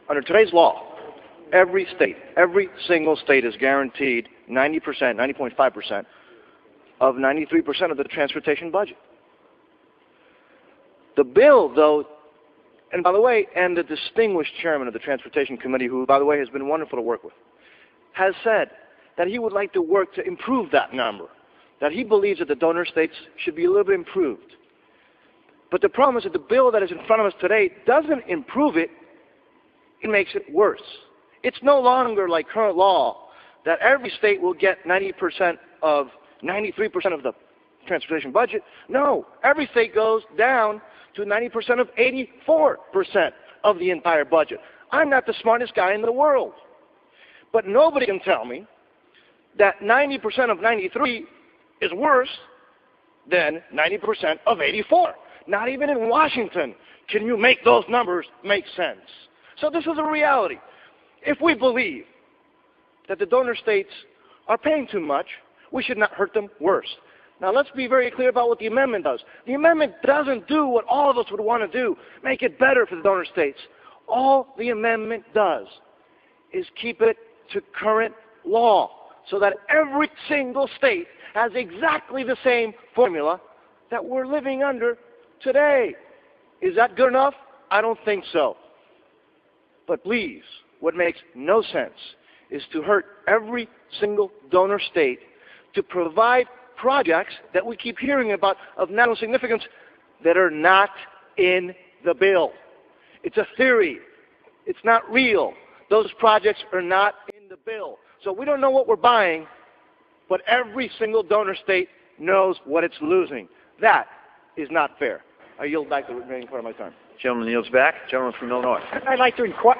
Under today's law, every single state is guaranteed 90%, 90.5% of 93% of the transportation budget. The bill, though, and by the way, and the distinguished chairman of the Transportation Committee, who, by the way, has been wonderful to work with, has said that he would like to work to improve that number, that he believes that the donor states should be a little bit improved. But the problem is that the bill that is in front of us today doesn't improve it, it makes it worse. It's no longer like current law that every state will get 93% of the transportation budget. No, every state goes down to 90% of 84% of the entire budget. I'm not the smartest guy in the world. But nobody can tell me that 90% of 93 is worse than 90% of 84. Not even in Washington can you make those numbers make sense. So this is a reality. If we believe that the donor states are paying too much, we should not hurt them worse. Now let's be very clear about what the amendment does. The amendment doesn't do what all of us would want to do, make it better for the donor states. All the amendment does is keep it to current law so that every single state has exactly the same formula that we're living under today. Is that good enough? I don't think so. But please, what makes no sense is to hurt every single donor state to provide projects that we keep hearing about of national significance that are not in the bill. It's a theory. It's not real. Those projects are not in the bill. So we don't know what we're buying, but every single donor state knows what it's losing. That is not fair. I yield back the remaining part of my time. Gentleman yields back. Gentleman from Illinois. I'd like to inquire.